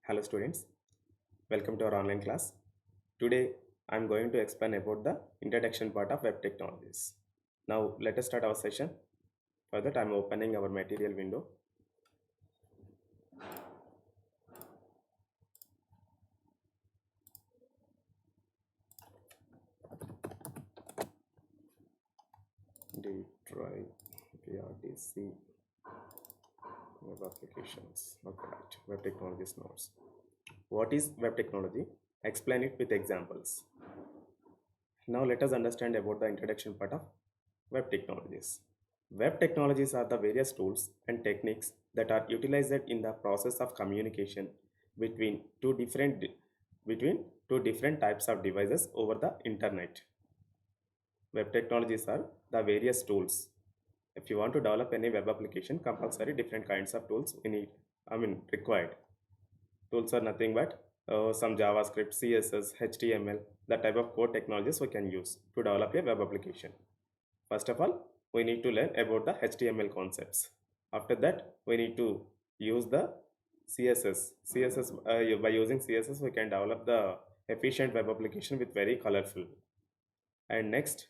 Hello students, welcome to our online class. Today I am going to explain about the introduction part of web technologies. Now let us start our session. For that I am opening our material window. Detroit PRDC web applications. Okay, right. Web technologies nodes. What is web technology? Explain it with examples. Now let us understand about the introduction part of web technologies. Web technologies are the various tools and techniques that are utilized in the process of communication between between two different types of devices over the internet. Web technologies are the various tools. If you want to develop any web application, compulsory different kinds of tools we need. Required. Tools are nothing but some JavaScript, CSS, HTML, the type of code technologies we can use to develop a web application. First of all, we need to learn about the HTML concepts. After that, we need to use the CSS. By using CSS, we can develop the efficient web application with very colorful. And next,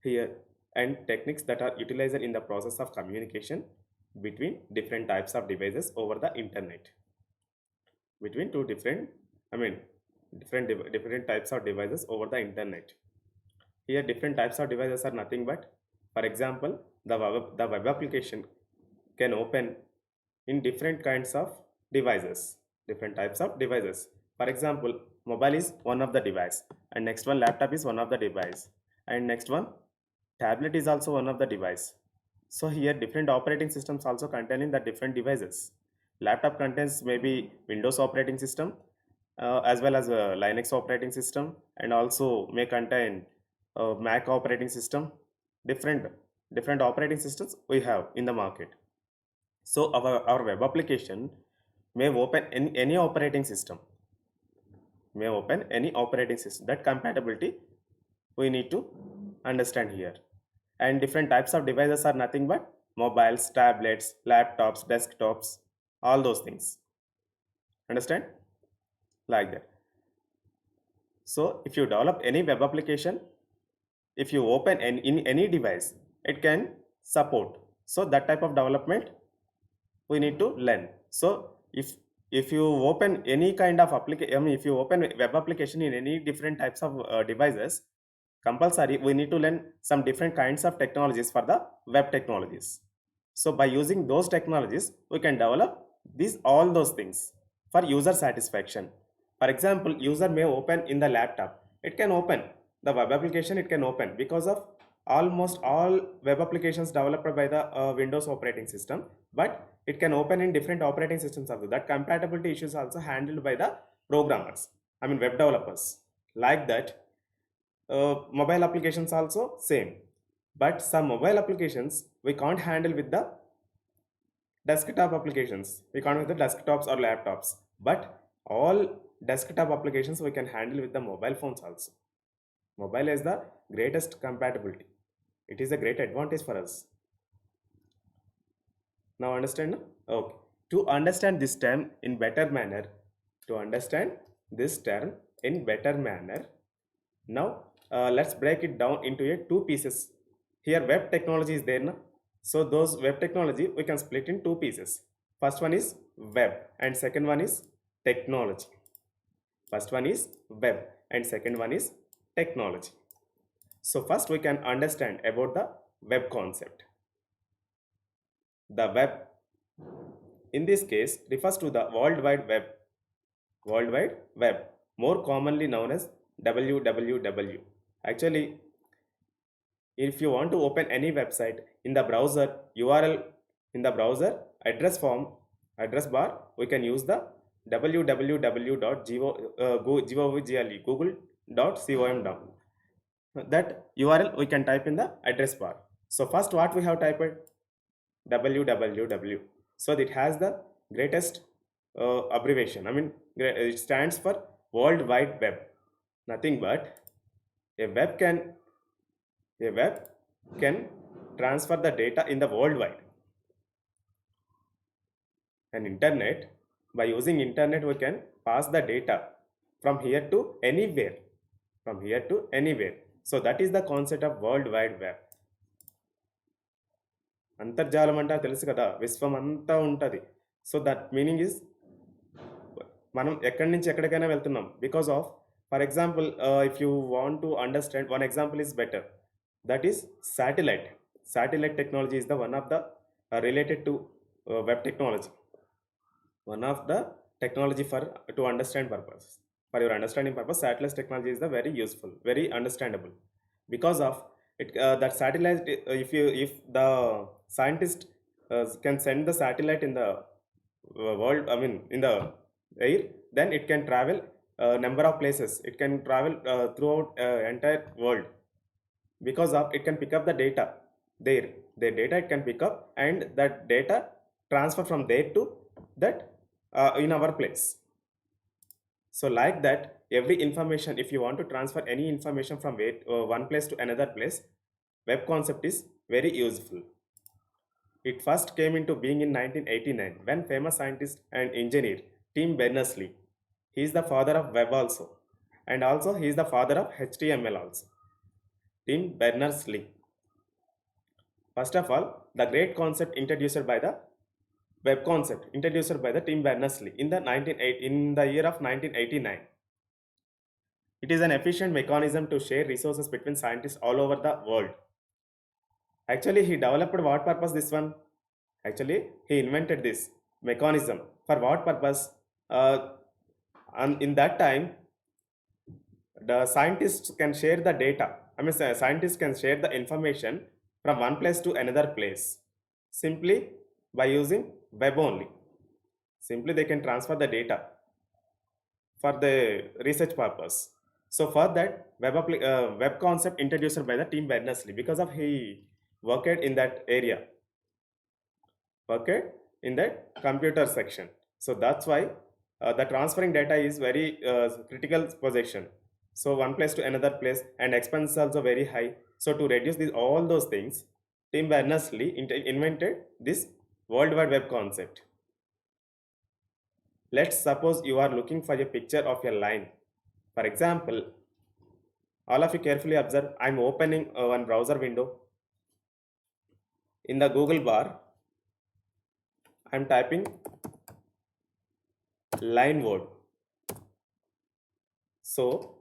here, and techniques that are utilized in the process of communication between different types of devices over the internet. Between two different, different types of devices over the internet. Here different types of devices are nothing but, for example, the web application can open in different kinds of devices, different types of devices. For example, mobile is one of the device, and next one laptop is one of the device, and next one tablet is also one of the device. So here different operating systems also contain in the different devices. Laptop contains maybe Windows operating system, as well as a Linux operating system, and also may contain Mac operating system. Different operating systems we have in the market. So our web application may open any operating system. May open any operating system. That compatibility we need to understand here. And different types of devices are nothing but mobiles, tablets, laptops, desktops, all those things. Understand? Like that. So if you develop any web application, if you open in any device, it can support. So that type of development we need to learn. So if you open any kind of application, if you open web application in any different types of devices, compulsory we need to learn some different kinds of technologies for the web technologies. So by using those technologies, we can develop all those things for user satisfaction. For example, user may open in the laptop, it can open the web application, it can open because of almost all web applications developed by the Windows operating system, but it can open in different operating systems also. That compatibility issues also handled by the programmers, web developers. Like that, mobile applications also same, but some mobile applications we can't handle with the desktop applications. We can't with the desktops or laptops, but all desktop applications we can handle with the mobile phones also. Mobile is the greatest compatibility. It is a great advantage for us. Now understand? Okay. To understand this term in better manner, now let's break it down into two pieces. Here web technology is there, na? So those web technology we can split in two pieces. First one is web and second one is technology. First one is web and second one is technology. So first we can understand about the web concept. The web in this case refers to the World Wide Web, more commonly known as WWW. Actually, if you want to open any website in the browser URL, in the browser address bar, we can use the google.com. That URL we can type in the address bar. So first what we have typed www. So it has the greatest abbreviation. It stands for World Wide Web. Nothing but a web can transfer the data in the worldwide. An internet By using internet, we can pass the data from here to anywhere. From here to anywhere. So that is the concept of World Wide Web. అంతర్జాలం అంటే తెలుసు కదా, విశ్వం అంతా ఉంటుంది. So that meaning is మనం ఎక్కడి నుంచి ఎక్కడికైనా వెళ్తున్నాం because of, for example, if you want to understand, one example is better, that is satellite. Satellite technology is the one of the related to web technology. One of the technology for to understand purpose. For your understanding purpose, satellite technology is the very useful, very understandable. Because of it, that satellite, if the scientist can send the satellite in the world, I mean in the air, then it can travel number of places. It can travel throughout entire world. Because of it can pick up the data there, their data it can pick up, and that data transfer from there to that in our place. So like that, every information, if you want to transfer any information from one place to another place, web concept is very useful. It first came into being in 1989 when famous scientist and engineer Tim Berners-Lee, he is the father of web also, and also he is the father of HTML also. Tim Berners-Lee. First of all, the great concept introduced by the web concept introduced by the Tim Berners-Lee in the year of 1989. It is an efficient mechanism to share resources between scientists all over the world. Actually, he developed what purpose this one? Actually, he invented this mechanism. For what purpose? And in that time, the scientists can share the data. I mean, scientists can share the information from one place to another place simply by using web only. Simply they can transfer the data for the research purpose. So for that, web concept introduced by the Tim Berners-Lee, because of he worked in that area, worked in that computer section. So that's why the transferring data is very critical position. So one place to another place, and expense also very high. So to reduce all those things, Tim Berners-Lee invented this World Wide Web concept. Let's suppose you are looking for a picture of a line. For example, all of you carefully observe, I'm opening one browser window. In the Google bar, I'm typing line word. So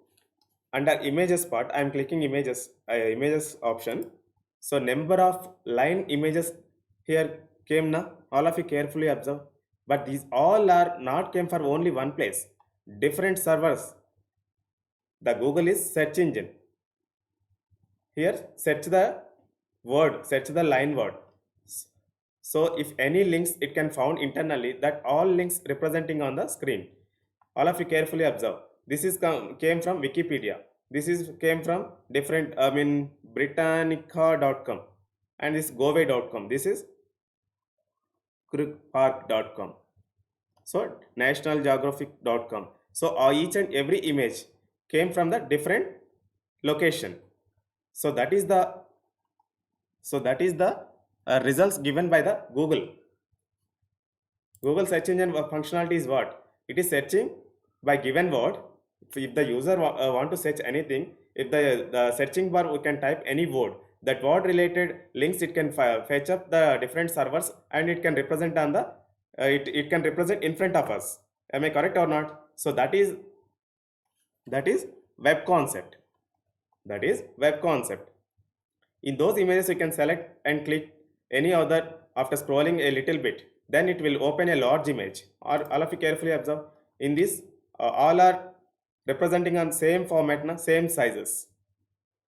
under images part, I am clicking images option. So number of line images here came now. All of you carefully observe. But these all are not came for only one place. Different servers. The Google is search engine. Here search the word, search the line word. So if any links it can found internally, that all links representing on the screen. All of you carefully observe. This is came from Wikipedia. This is came from different, I mean Britannica.com, and this Gove.com. This is Crookpark.com. So NationalGeographic.com. So each and every image came from the different location. So that is the results given by the Google. Google search engine functionality is what? It is searching by given word. If the user want to search anything, if the searching bar, we can type any word. That word related links it can fetch up the different servers, and it can represent on the it can represent in front of us. Am I correct or not? So that is web concept. That is web concept. In those images, you can select and click any other. After scrolling a little bit, then it will open a large image. Or all of you carefully observe. In this, all are representing on same format, na, same sizes.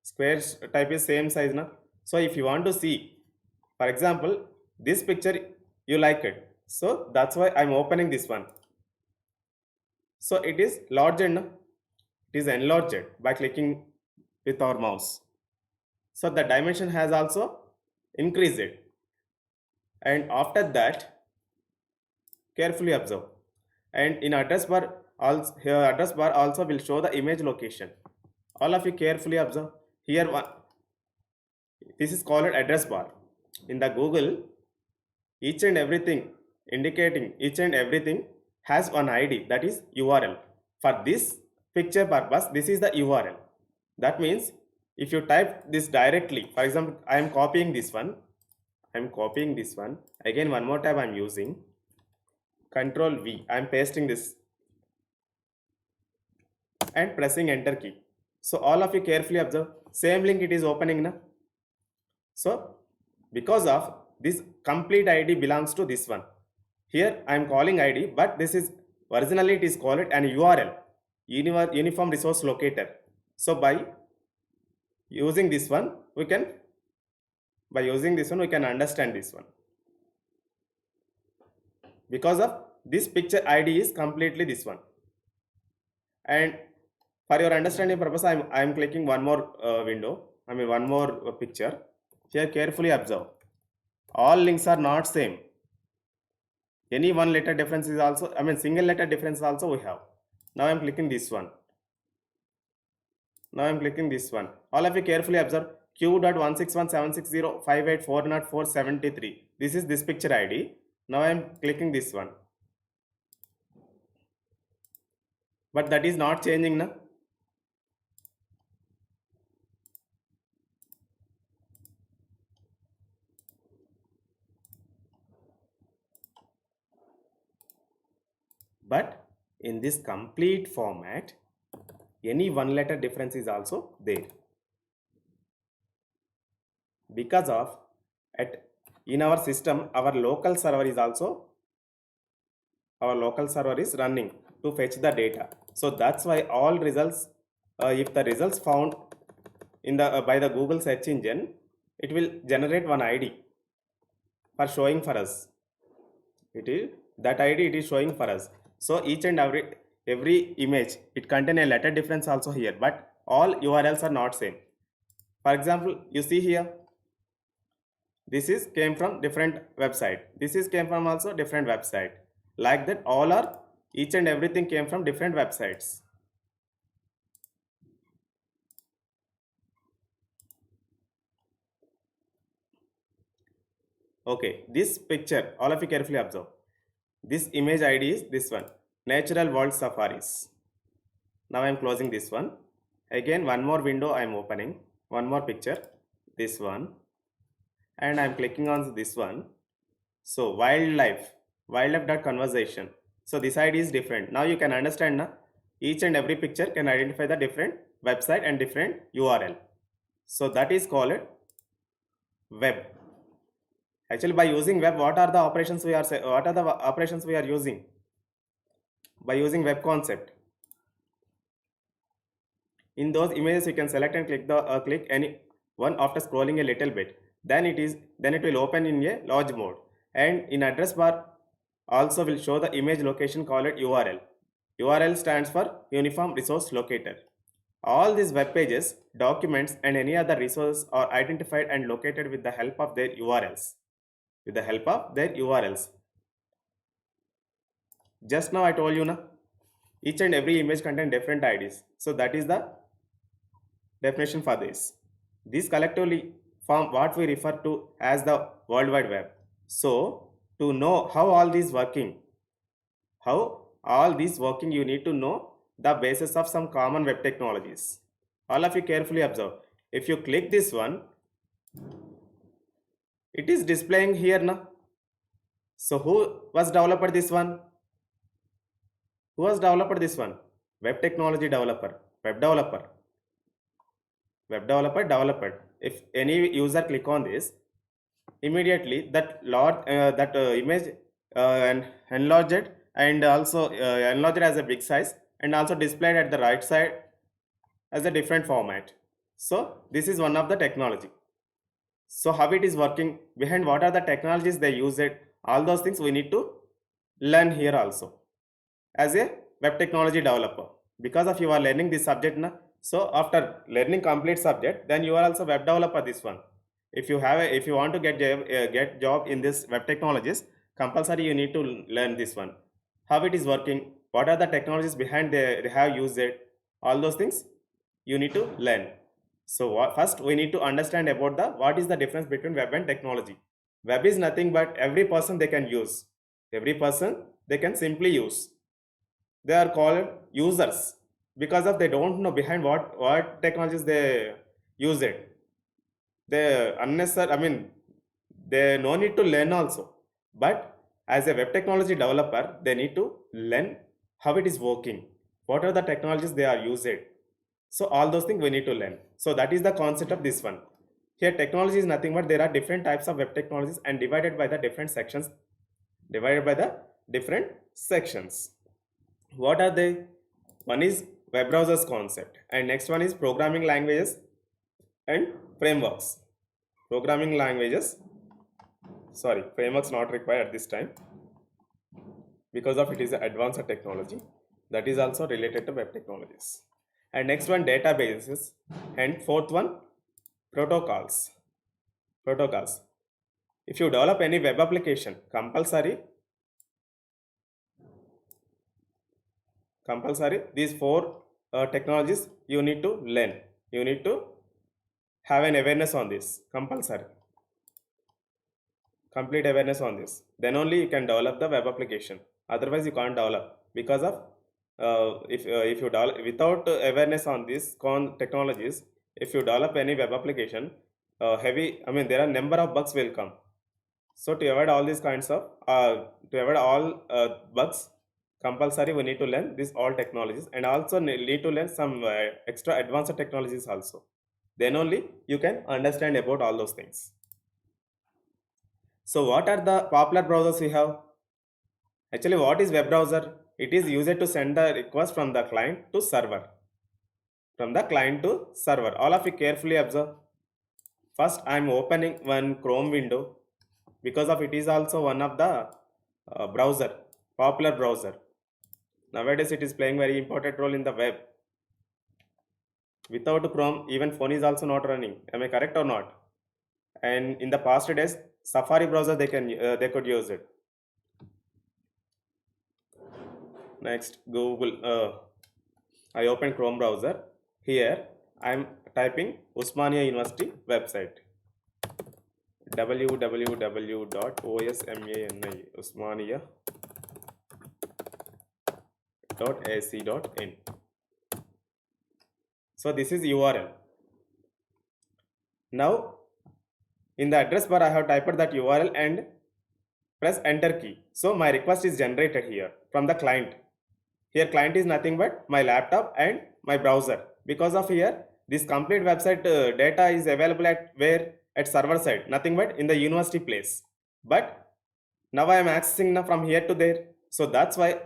Square type is same size, na. So if you want to see, for example, this picture you like it, so that's why I'm opening this one. So it is larger, na. It is enlarged by clicking with our mouse. So the dimension has also increased. And after that, carefully observe. And in address bar also will show the image location. All of you carefully observe. Here this is called address bar. In the Google, each and everything indicating each and everything has one ID, that is URL. For this picture purpose, this is the URL. That means if you type this directly, for example, I am copying this one. Again, one more tab I am using. Control V. I am pasting this and pressing enter key. So all of you carefully observe. Same link it is opening now. So because of this complete ID belongs to this one. Here I am calling ID, but this is originally it is called an URL, Uniform Resource Locator. So by using this one, we can understand this one. Because of this picture ID is completely this one. And for your understanding purpose, I am clicking one more one more picture. Here carefully observe. All links are not same. Any one letter difference is also, single letter difference also we have. Now I am clicking this one. All of you carefully observe. Q.1617605840473. This is this picture ID. Now I am clicking this one. But that is not changing now. But in this complete format, any one letter difference is also there. Because of in our system, our local server is running to fetch the data. So that's why all results, if the results found in the by the Google search engine, it will generate one ID for showing for us. That ID it is showing for us. So each and every image, it contain a letter difference also here, but all URLs are not same. For example, you see here, this is came from different website. This is came from also different website. Like that, each and everything came from different websites. Okay, this picture, all of you carefully observe. This image ID is this one, Natural World Safaris. Now I am closing this one. Again, one more window I am opening. One more picture, this one. And I am clicking on this one. So wildlife.conversation. So this ID is different. Now you can understand now, each and every picture can identify the different website and different URL. So that is called web. Actually, by using web, what are the operations we are using? By using web concept. In those images, you can select and click any one after scrolling a little bit. Then it will open in a large mode, and in address bar also will show the image location called URL. URL stands for Uniform Resource Locator. All these web pages, documents, and any other resources are identified and located with the help of their URLs. Just now I told you na, each and every image contain different IDs. So that is the definition for this. These collectively form what we refer to as the World Wide Web. So to know how all these working, you need to know the basis of some common web technologies. All of you carefully observe. If you click this one, it is displaying here now. So who was developer this one? Web technology developer, web developer. If any user click on this, immediately that image enlarged and also enlarged as a big size and also displayed at the right side as a different format. So this is one of the technology. So how it is working, behind what are the technologies they use it, all those things we need to learn here also as a web technology developer. Because of you are learning this subject now, so after learning complete subject, then you are also web developer this one. If you want to get job in this web technologies, compulsory you need to learn this one. How it is working, what are the technologies behind they have used it, all those things you need to learn. So first we need to understand about what is the difference between web and technology. Web is nothing but every person they can use. Every person they can simply use. they are called users because of they don't know behind what technologies they use it. They unnecessary, I mean, they no need to learn also. But as a web technology developer, they need to learn how it is working, what are the technologies they are using. So all those things we need to learn. So that is the concept of this one. Here technology is nothing but there are different types of web technologies and divided by the different sections. Divided by the different sections. What are they? One is web browsers concept and next one is programming languages and frameworks. Programming languages, sorry, frameworks not required at this time because of it is advanced technology that is also related to web technologies. And next one databases and fourth one protocols. Protocols. If you develop any web application, compulsory these four technologies you need to learn. You need to have an awareness on this, compulsory. Complete awareness on this. Then only you can develop the web application. Otherwise, you can't develop because of if you develop without awareness on these technologies. If you develop any web application, there are number of bugs will come. So to avoid all these kinds of to avoid all bugs, compulsory we need to learn these all technologies and also need to learn some extra advanced technologies also. Then only you can understand about all those things. So what are the popular browsers we have? Actually, what is web browser? It is used to send the request from the client to server. From the client to server. All of you carefully observe. First, I am opening one Chrome window because of it is also one of the browser, popular browser. Nowadays, it is playing very important role in the web. Without Chrome, even phone is also not running. Am I correct or not? And in the past days, Safari browser they could use it. Next, Google. I open Chrome browser. Here, I am typing Usmania University website. www.usmania.ac.in. So this is URL. Now, in the address bar, I have typed that URL and press enter key. So my request is generated here from the client. Here client is nothing but my laptop and my browser. Because of here, this complete website data is available at where? At server side, nothing but in the university place. But now I am accessing from here to there. So that's why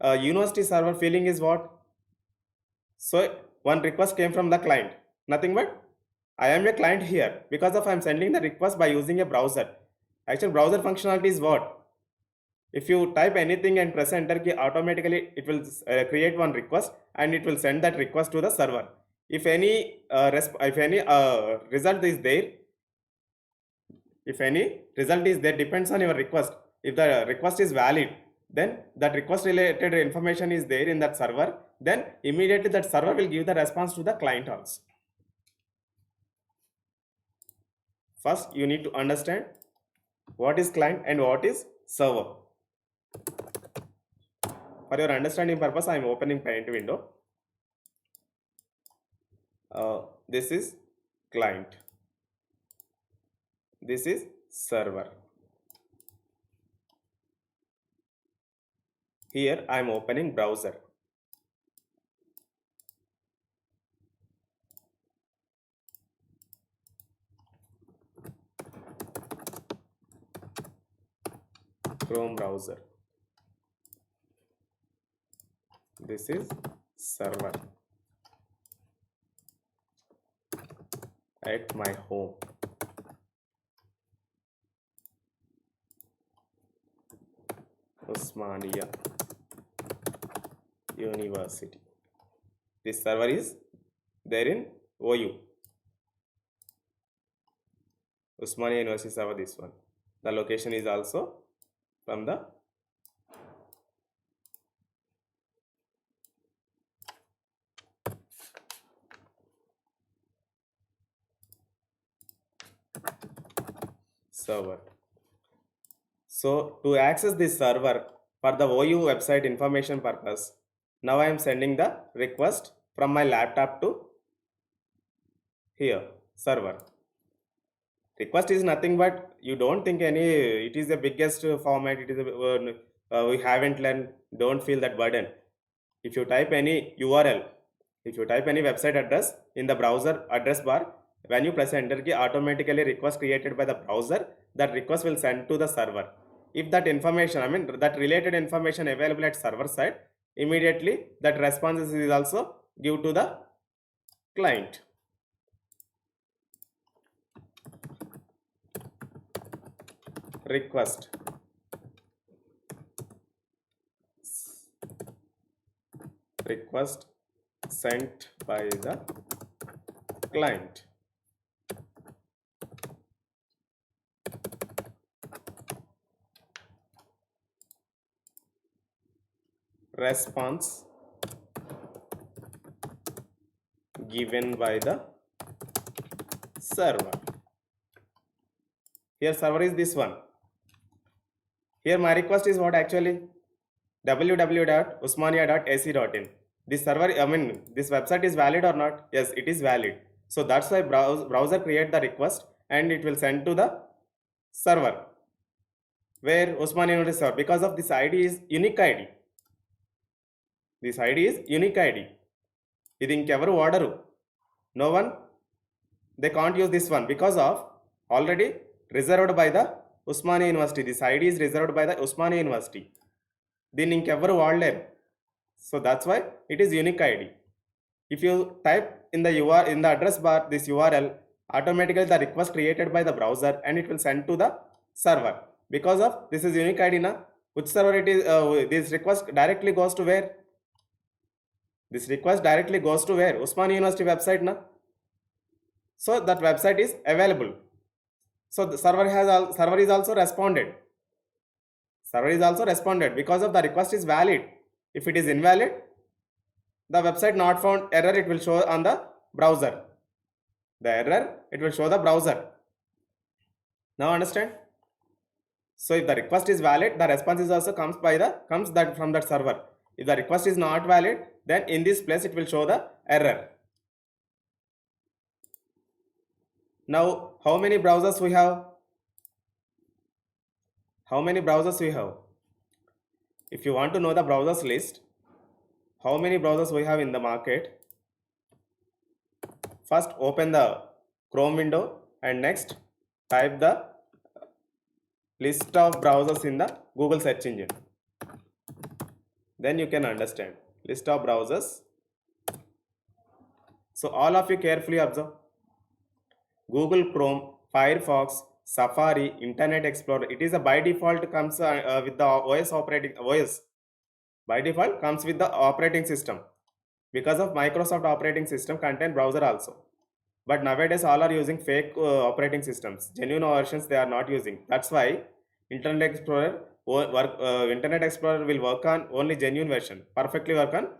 university server feeling is what? So one request came from the client, nothing but I am a client here because of I am sending the request by using a browser. Actual browser functionality is what? If you type anything and press enter key, automatically it will create one request and it will send that request to the server. If any result is there, depends on your request. If the request is valid, then that request related information is there in that server, then immediately that server will give the response to the client also. First, you need to understand what is client and what is server. For your understanding purpose, I am opening Paint window. This is client. This is server. Here I am opening browser. Chrome browser. This is server at my home. Usmania University. This server is there in OU. Usmania University server, this one. The location is also from the server. So to access this server, for the OU website information purpose. Now I am sending the request from my laptop to here server. Request is nothing but you don't think any it is the biggest format. It is we haven't learned. Don't feel that burden. If you type any URL, if you type any website address in the browser address bar, when you press enter key, automatically request created by the browser, that request will send to the server. If that information, I mean that related information available at server side, immediately that response is also give to the client. Request sent by the client. Response given by the server. Here server is this one. Here my request is what actually www.usmania.ac.in. This server, I mean this website is valid or not? Yes, it is valid. So that's why browser create the request and it will send to the server where Usmania University server, because of this ID is unique ID. This ID is unique ID. ఇది ఇంకెవరు వాడరు. No one, they can't use this one because of already reserved by the Usmania University. This ID is reserved by the Usmania University. దీన్ని ఇంకెవరు వాడలేరు. So that's why it is unique ID. If you type in the address bar this URL, automatically the request created by the browser and it will send to the server. Because of this is unique ID na, which server it is, this request directly goes to where? This request directly goes to where? Usmania University website na. So that website is available. So the server is also responded. Server is also responded because of the request is valid. If it is invalid, the website not found error it will show on the browser. The error it will show the browser. Now understand? So if the request is valid, the response is also comes from that server. If the request is not valid, then in this place it will show the error. Now how many browsers we have? How many browsers we have? If you want to know the browsers list, how many browsers we have in the market, first open the Chrome window and next type the list of browsers in the Google search engine. Then you can understand list of browsers. So all of you carefully observe. Google Chrome, Firefox, Safari, Internet Explorer. It is a by default comes with the OS. By default comes with the operating system. Because of Microsoft operating system contain browser also. But nowadays all are using fake operating systems. Genuine versions they are not using. That's why Internet Explorer will work on only genuine version. Perfectly work on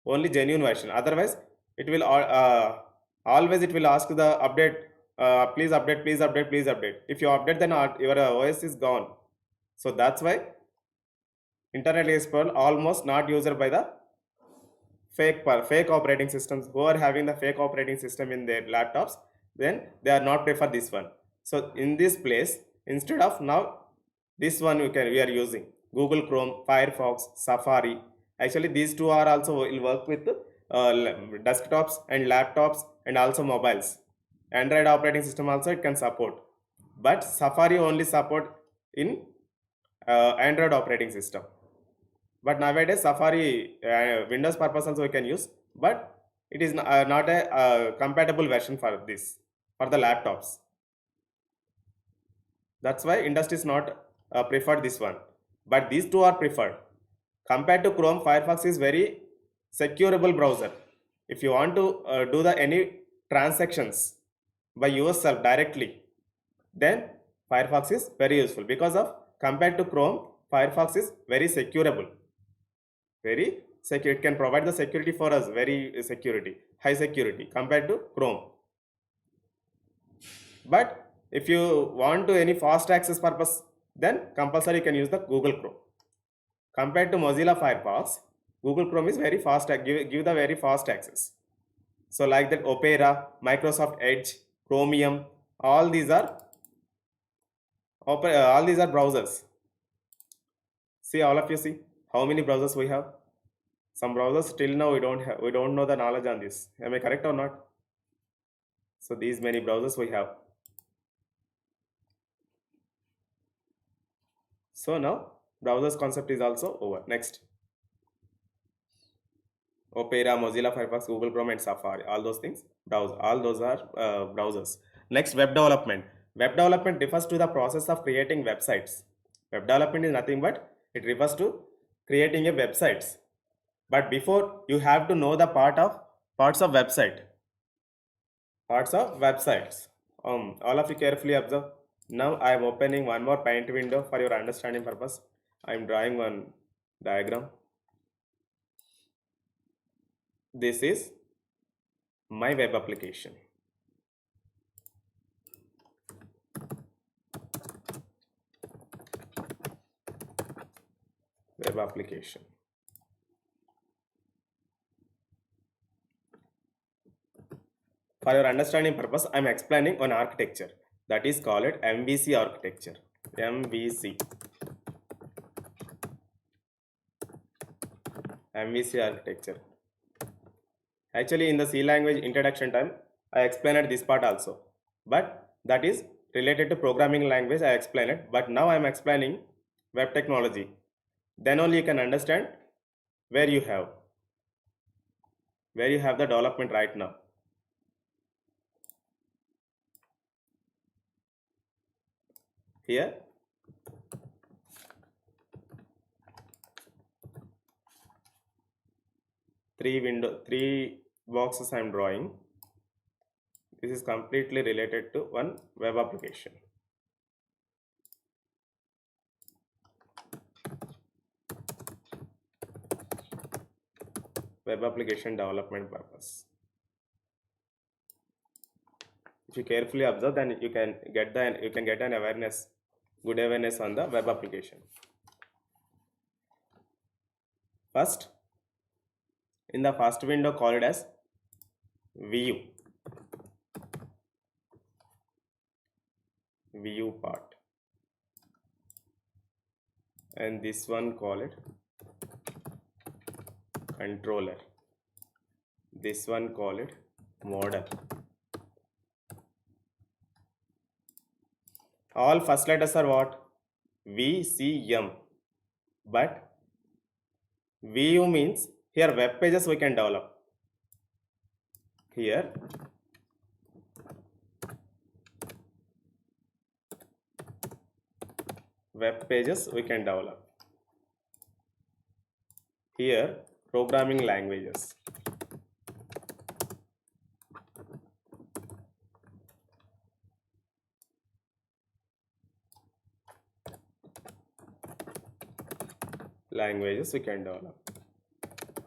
only genuine version. Otherwise, it will always it will ask the update. Please update, please update, please update. If you update, then your OS is gone. So that's why Internet Explorer almost not used by the fake operating systems. Who are having the fake operating system in their laptops, then they are not prefer this one. So in this place, instead of now this one we are using Google Chrome, Firefox, Safari. Actually these two are also will work with desktops and laptops and also mobiles. Android operating system also it can support, but Safari only support in Android operating system. But nowadays Safari Windows purpose also we can use, but it is not a compatible version for this for the laptops. That's why industry is not preferred this one, but these two are preferred. Compared to Chrome, Firefox is very securable browser. If you want to do any transactions by yourself directly, then Firefox is very useful, because of compared to Chrome, Firefox is very securable. Very secure. It can provide the security for us, very high security compared to Chrome. But if you want to any fast access purpose, then compulsory you can use the Google Chrome. Compared to Mozilla Firefox, Google Chrome is very fast, give the very fast access. So like that Opera, Microsoft Edge, Chromium, all these are browsers. See, all of you see how many browsers we have. Some browsers till now we don't know the knowledge on this. Am I correct or not? So these many browsers we have. So now browsers concept is also over. Next, Opera, Mozilla Firefox, Google Chrome, and Safari. All those things, all those are browsers. Next, web development. Web development refers to the process of creating websites. Web development is nothing but it refers to creating a websites. But before, you have to know the parts of website. Parts of websites. All of you carefully observe. Now I am opening one more Paint window for your understanding purpose. I am drawing one diagram. This is my web application. Web application. For your understanding purpose, I am explaining on architecture. That is called MVC architecture. MVC. MVC architecture. Actually, in the C language introduction time, I explained this part also. But that is related to programming language, I explained it. But now I am explaining web technology. Then only you can understand where you have the development right now. Here, three boxes I am drawing. This is completely related to one web application. Web application development purpose. If you carefully observe, then you can get an awareness, good awareness on the web application. First, in the first window called as view part, and this one call it controller, this one call it model. All first letters are what? VCM. But VU means here web pages we can develop. Here web pages we can develop. Here programming languages. Languages we can develop,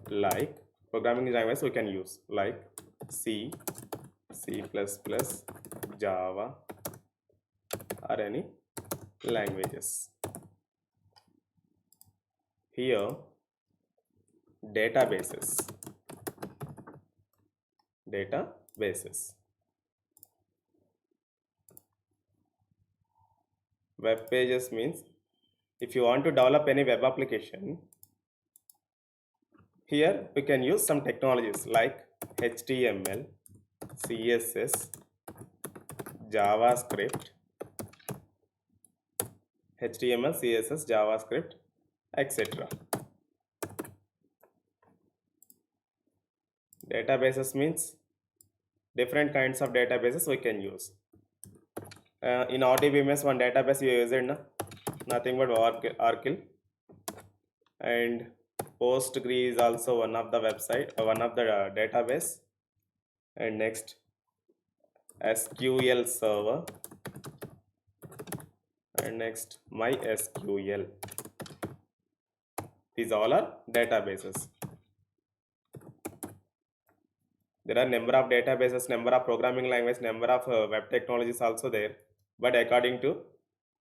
like programming language we can use like C, C++, Java, or any languages. Here databases. Web pages means if you want to develop any web application, here we can use some technologies like HTML, CSS, JavaScript, HTML, CSS, JavaScript, etc. Databases means different kinds of databases we can use. In RDBMS, one database you use it, nothing but Oracle, and Postgre is also one of the database, and next SQL Server, and next MySQL. These all are databases. There are number of databases, number of programming language, number of web technologies also there. But according to,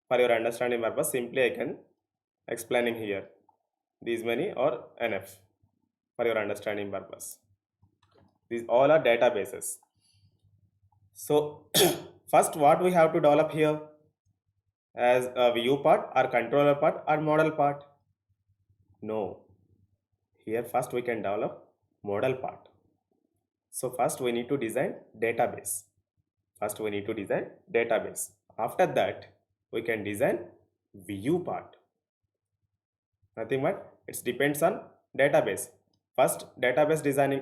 for your understanding purpose, simply I can explaining here. these many or enough for your understanding purpose. These all are databases. So first what we have to develop here as a view part or controller part or model part? No. Here first we can develop model part. So first we need to design database. First we need to design database. After that we can design view part. Nothing but it depends on database. First database designing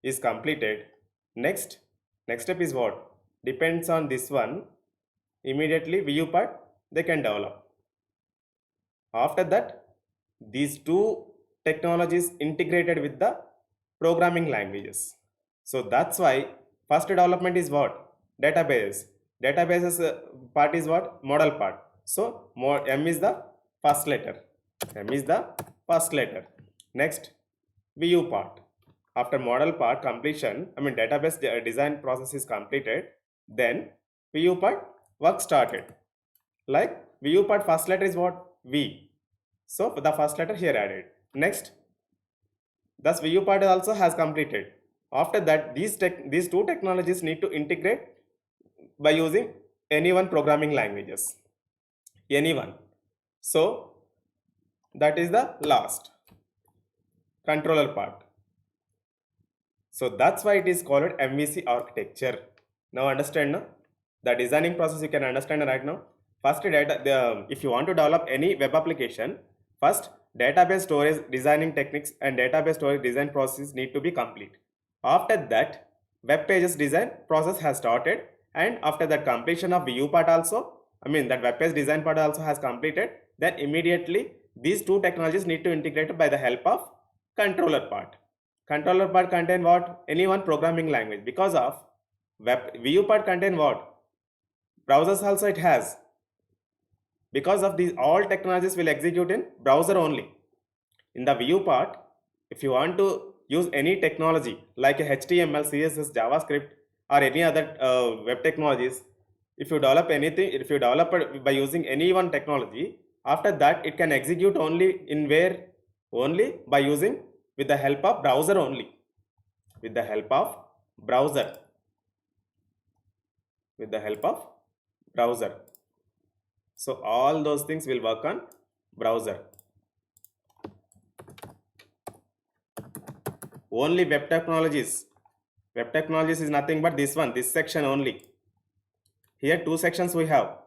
is completed. Next step is what? Depends on this one. Immediately view part they can develop. After that these two technologies integrated with the programming languages. So that's why first development is what? Database. Databases part is what? Model part. So M is the first letter. M is the first letter. Next view part. After model part completion, database design process is completed, then view part work started. Like view part first letter is what? V. So the first letter here added. Next, thus view part also has completed. After that, these two technologies need to integrate by using any one programming languages. Any one. So that is the last controller part. So that's why it is called MVC architecture. Now understand, no? The designing process you can understand right now. First, if you want to develop any web application, first database storage designing techniques and database storage design process need to be complete. After that, web pages design process has started, and after that completion of view part also, that web page design part also has completed, then immediately these two technologies need to integrate by the help of controller part. Controller part contain what? Any one programming language. Because of view part contain what? Browsers also it has. Because of these all technologies will execute in browser only. In the view part, if you want to use any technology like a HTML, CSS, JavaScript or any other web technologies, if you develop anything, if you develop it by using any one technology, after that it can execute only in where? Only by using with the help of browser only. With the help of browser. With the help of browser. So all those things will work on browser. Only web technologies. Web technologies is nothing but this one, this section only. Here two sections we have.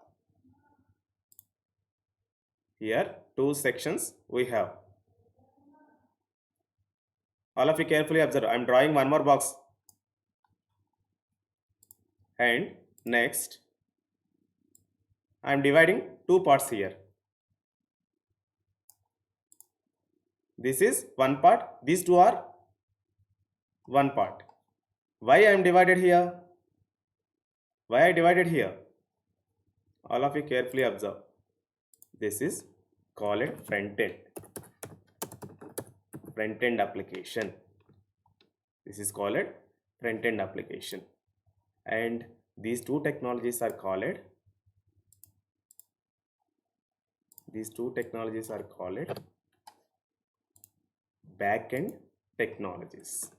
Here two sections we have. All of you carefully observe. I am drawing one more box. And next, I am dividing two parts here. This is one part. These two are one part. Why I am divided here? Why I divided here? All of you carefully observe. This is called front end. Front end application. This is called front end application. And these two technologies are called back end technologies.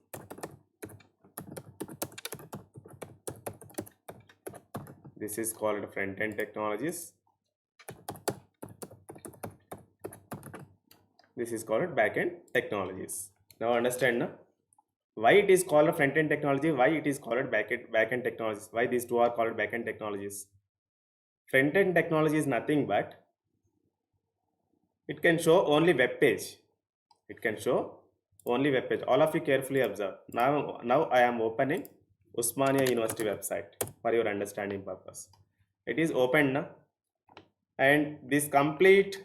This is called front end technologies. This is called back end technologies. Now understand, na? Why it is called front end technology? Why it is called back end technologies? Why these two are called back end technologies? Front end technology is nothing but it can show only web page. It can show only web page. All of you carefully observe. Now I am opening Osmania University website for your understanding purpose. It is open now, and this complete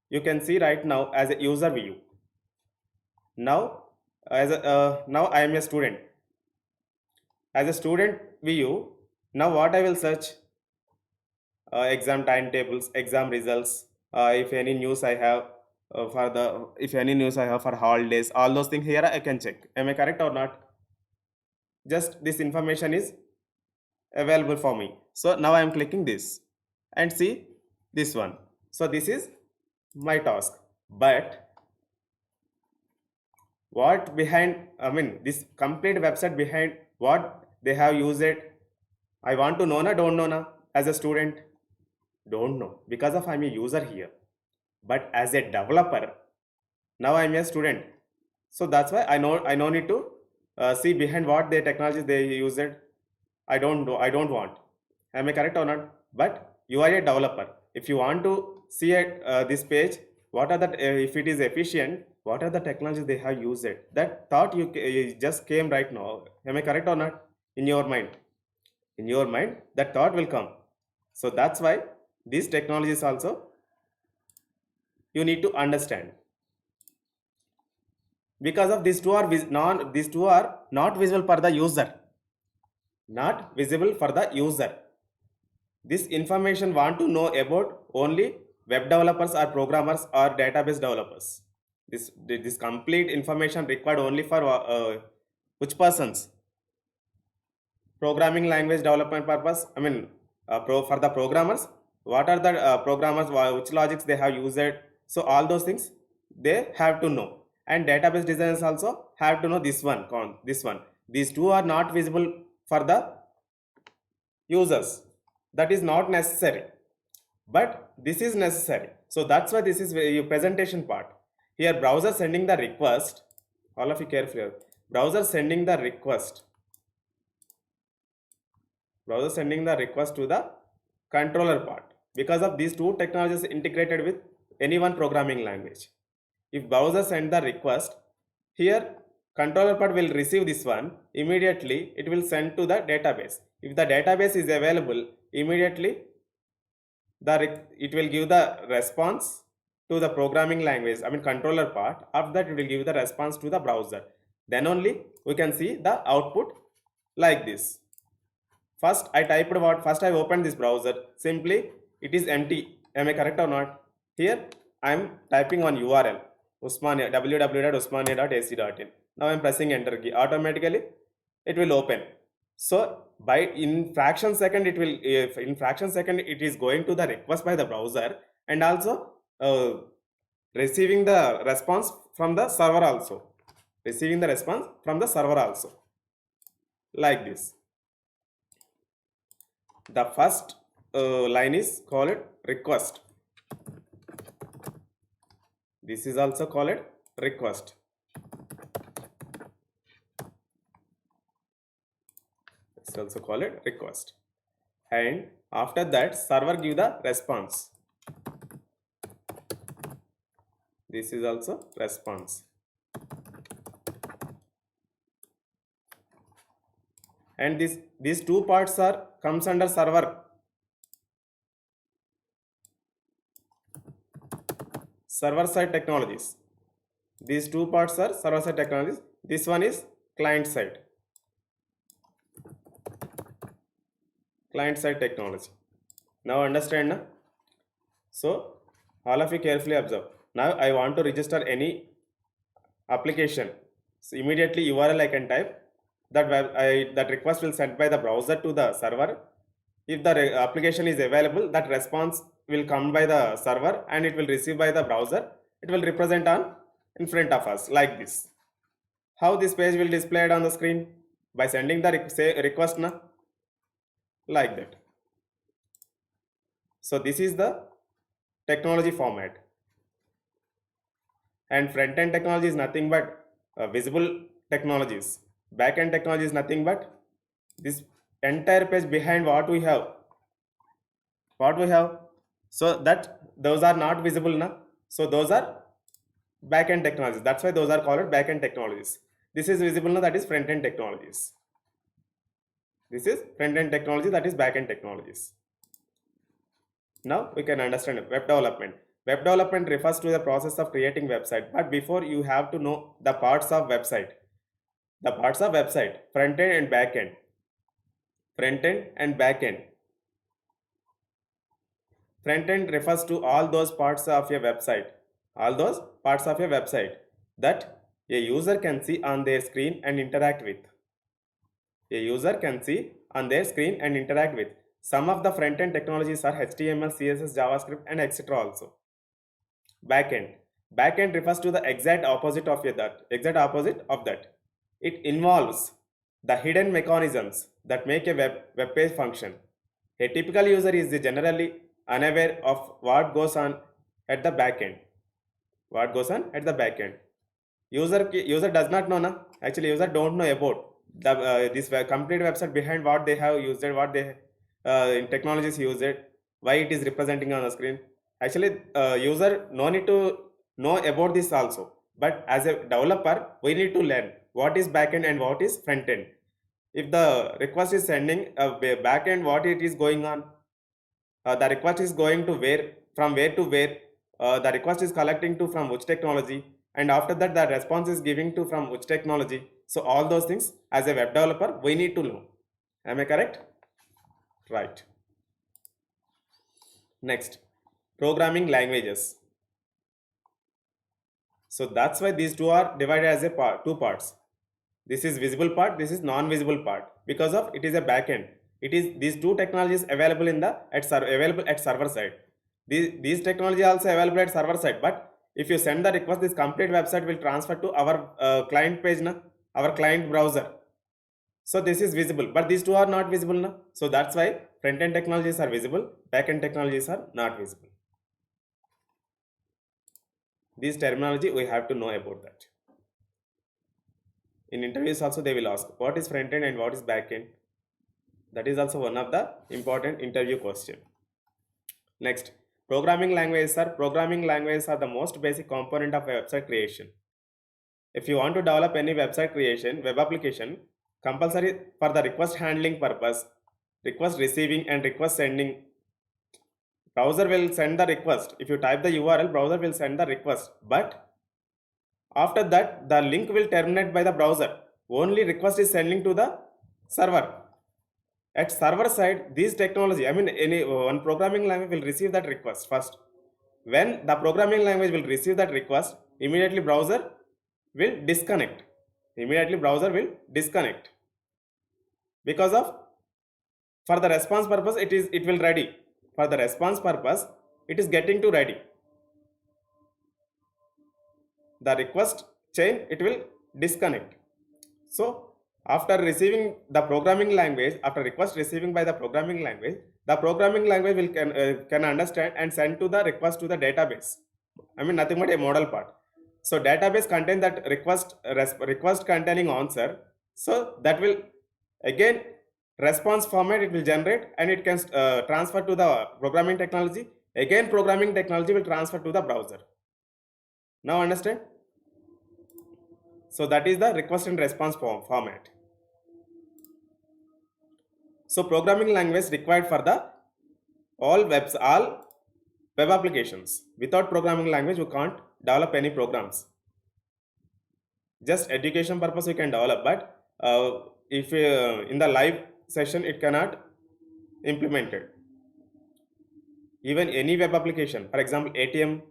you can see right now as a user view. Now now I am a student. As a student view, now what I will search? Exam timetables, exam results, if any news I have for holidays, all those things here I can check. Am I correct or not? Just this information is available for me. So now I am clicking this and see this one. So this is my task. But what behind, I mean, this complete website behind what they have used it. I want to know na, don't know na, as a student, don't know because of I'm a user here. But as a developer, now I'm a student, so that's why I know need to see behind what the technologies they use it. I don't know, I don't want. Am I correct or not? But you are a developer. If you want to see it, this page, what are the if it is efficient, what are the technologies they have used it? That thought you just came right now. Am I correct or not? In your mind, that thought will come. So that's why these technologies also you need to understand, because of these two are not visible for the user, not visible for the user. This information want to know about only web developers or programmers or database developers. This complete information required only for which persons? Programming language development purpose. I mean, for the programmers, what are the programmers? Which logics they have used? So all those things they have to know. And database designers also have to know this one. This one. These two are not visible for the users. That is not necessary, but this is necessary. So that's why this is your presentation part. Here browser sending the request, all of you carefully here. Browser sending the request to the controller part, because of these two technologies integrated with any one programming language. If browser send the request, here controller part will receive this one, immediately it will send to the database. If the database is available, immediately it will give the response to the programming language, I mean controller part. After that it will give the response to the browser. Then only we can see the output like this. First I typed first I opened this browser, simply it is empty. Am I correct or not? Here I am typing on URL Usmania, www.usmania.ac.in. Now I am pressing enter key, automatically it will open. So in fraction second it is going to the request by the browser, and also receiving the response from the server also, like this. The first line is called request. This is also called request. It's also called request. And after that server give the response. This is also response. And these two parts comes under server side technologies. These two parts are server side technologies. This one is client side technology. Now understand na? So all of you carefully observe. Now I want to register any application. So immediately URL I can type. That request will sent by the browser to the server. If the application is available, that response will come by the server and it will receive by the browser. It will represent in front of us like this. How this page will displayed on the screen? By sending the request na? Like that. So this is the technology format. And front-end technology is nothing but visible technologies. Back-end technology is nothing but this entire page behind what we have. So that those are not visible na? So those are back-end technologies. That's why those are called back-end technologies. This is visible na? That is front-end technologies. This is front-end technology, that is back-end technologies. Now we can understand web development. Web development refers to the process of creating website. But before, you have to know the parts of website. The parts of website, front-end and back-end. Front-end and back-end. Front-end refers to all those parts of your website. That a user can see on their screen and interact with. Some of the front-end technologies are HTML, CSS, JavaScript, and etc. also. Backend. Backend refers to the exact opposite of that. It involves the hidden mechanisms that make a web page function. A typical user is generally unaware of what goes on at the backend. User does not know, na? Actually, user don't know about this complete website behind what they have used, what they in technologies used, why it is representing on the screen. Actually, user no need to know about this also. But as a developer, we need to learn what is backend and what is front end. If the request is sending a backend, what it is going on, the request is going to where to where, the request is collecting to from which technology, and after that the response is giving to from which technology. So all those things as a web developer we need to know. Am I correct? Right. Next, programming languages. So that's why these two are divided as a two parts. This is visible part, this is non-visible part, because of it is a backend. It is these two technologies available available at server side. These technology also available at server side, but if you send the request, this complete website will transfer to our client page, our client browser. So this is visible, but these two are not visible, na? So that's why front-end technologies are visible, back-end technologies are not visible. This terminology we have to know about that. In interviews also they will ask what is front end and what is back end. That is also one of the important interview question. Next, programming languages are the most basic component of a website creation. If you want to develop any website creation, web application, compulsory for the request handling purpose, request receiving and request sending, browser will send the request. If you type the URL, browser will send the request, but after that the link will terminate by the browser. Only request is sending to the server. At server side, this technology, any one programming language will receive that request first. When the programming language will receive that request, immediately browser will disconnect. Because of for the response purpose it will ready. For the response purpose it is getting to ready. The request chain it will disconnect. So after receiving the programming language, after request receiving by the programming language will can understand and send to the request to the database. Nothing but a model part. So database contain that request containing answer. So that will again response format it will generate and it can transfer to the programming technology. Again programming technology will transfer to the browser. Now understand? So that is the request and response format. So programming language required for the all web applications. Without programming language, you can't develop any programs. Just education purpose we can develop, but if in the live session it cannot implemented. Even any web application, for example, ATM,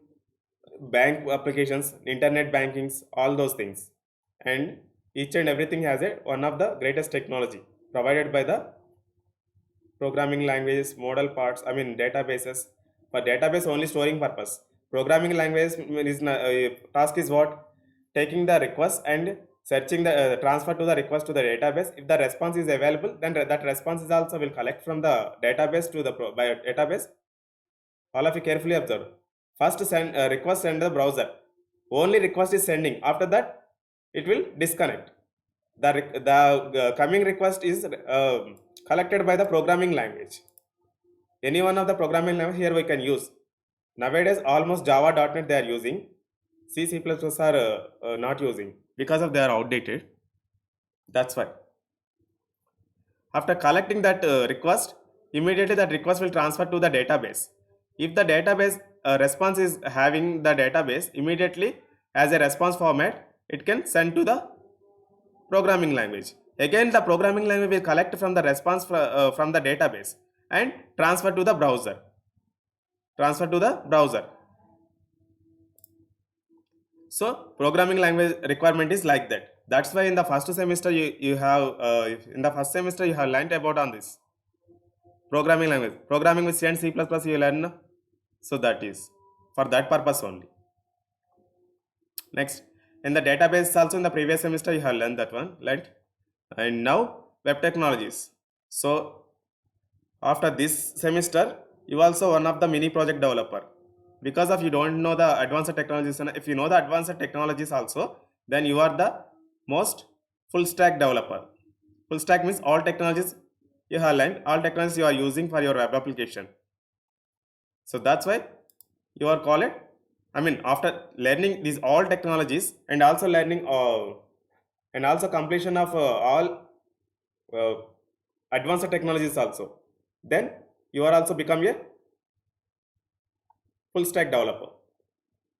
bank applications, internet bankings, all those things, and each and everything has one of the greatest technology provided by the programming languages, model parts, databases. For database only storing purpose. Programming language is task is what? Taking the request and searching the transfer to the request to the database. If the response is available, then that response is also will collect from the database to the database. All of you carefully observe. First send request send the browser. Only request is sending. After that, it will disconnect. The coming request is collected by the programming language. Any one of the programming language here we can use. Nowadays almost Java.NET they are using. C++ are not using because of they are outdated. That's why. After collecting that request, immediately that request will transfer to the database. If the database response is having the database, immediately as a response format, it can send to the programming language. Again, the programming language will collect from the response from the database and transfer to the browser. So programming language requirement is like that. That's why in the first semester you have learned about on this programming language. Programming with C and C++ you learn. So that is for that purpose only. Next, in the database also in the previous semester you have learned that one, right? And now web technologies. So after this semester, you also one of the mini project developer. Because of you don't know the advanced technologies, and if you know the advanced technologies also, then you are the most full stack developer. Full stack means all technologies you have learned, all technologies you are using for your web application. So that's why you are called it. I mean, after learning these all technologies and also learning and also completion of all uh, advanced technologies also, then you are also become a full stack developer.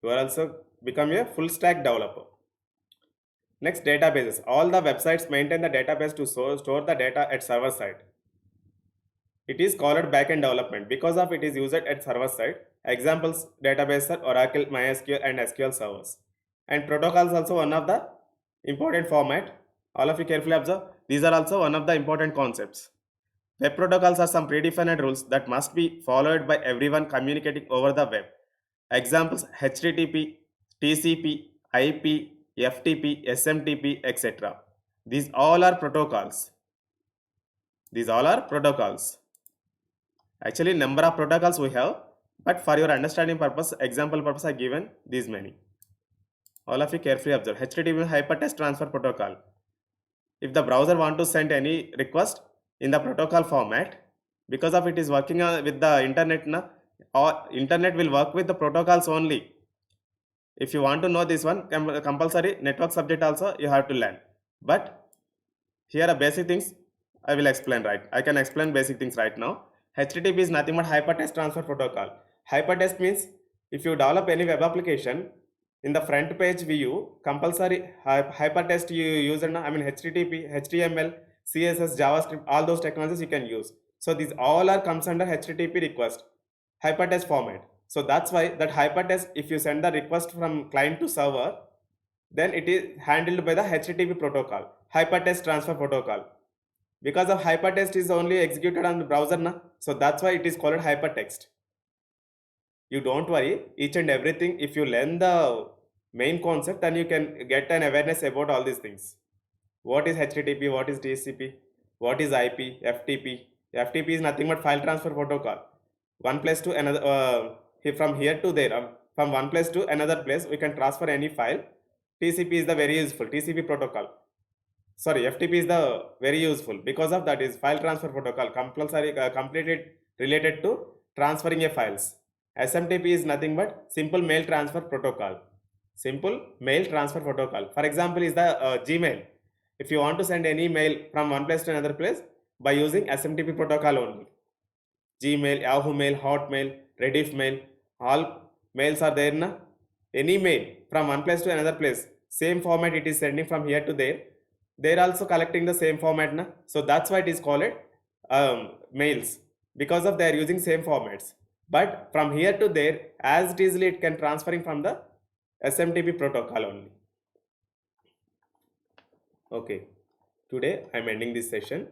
You are also become a full stack developer. Next, databases. All the websites maintain the database to store the data at server side. It is called backend development because of it is used at server side. Examples database are Oracle, MySQL and SQL servers. And protocols also one of the important format. All of you carefully observe. These are also one of the important concepts. Web protocols are some predefined rules that must be followed by everyone communicating over the web. Examples HTTP, TCP, IP, FTP, SMTP, etc. These all are protocols. These all are protocols. Actually, number of protocols we have, but for your understanding purpose, example purpose, I given these many. All of you carefully observe. HTTP Hypertext Transfer Protocol. If the browser want to send any request in the protocol format, because of it is working with the internet, or internet will work with the protocols only. If you want to know this one, compulsory network subject also you have to learn. But here are basic things I will explain, right? I can explain basic things right now. HTTP is nothing but Hypertext Transfer Protocol. Hypertext means if you develop any web application, in the front page view, compulsory hypertext you use, I mean HTTP, HTML, CSS, JavaScript, all those technologies you can use. So these all are comes under HTTP request, hypertext format. So that's why that hypertext, if you send the request from client to server, then it is handled by the HTTP protocol, hypertext transfer protocol. Because of hypertext is only executed on the browser, so that's why it is called hypertext. You don't worry, each and everything, if you learn the main concept, then you can get an awareness about all these things. What is HTTP, what is TCP, what is IP, FTP? FTP is nothing but file transfer protocol. One place to another, from here to there, from one place to another place, we can transfer any file. TCP is the very useful, TCP protocol. Sorry, FTP is the very useful, because of that is file transfer protocol, compulsory, completed related to transferring a files. SMTP is nothing but simple mail transfer protocol. Simple mail transfer protocol. For example, is the Gmail. If you want to send any mail from one place to another place by using SMTP protocol only. Gmail, Yahoo Mail, Hotmail, Rediff Mail, all mails are there. Any mail from one place to another place, same format it is sending from here to there. They're also collecting the same format. So that's why it is called mails, because of they are using same formats. But from here to there, as easily it can transferring from the SMTP protocol only. Okay, today I'm ending this session.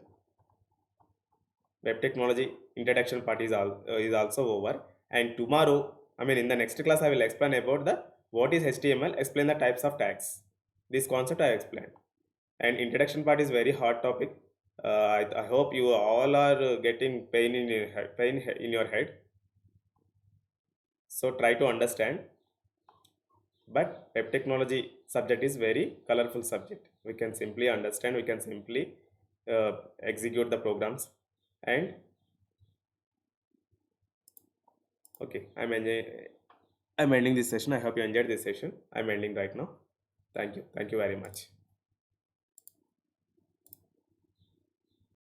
Web technology introduction part is also over, and tomorrow, I mean in the next class, I will explain about the what is HTML, explain the types of tags. This concept I explained, and introduction part is very hard topic. I hope you all are getting pain in your head, so try to understand. But web technology subject is very colorful subject. We can simply understand, we can simply execute the programs. And okay, I'm ending this session. I hope you enjoyed this session. I'm ending right now. Thank you very much.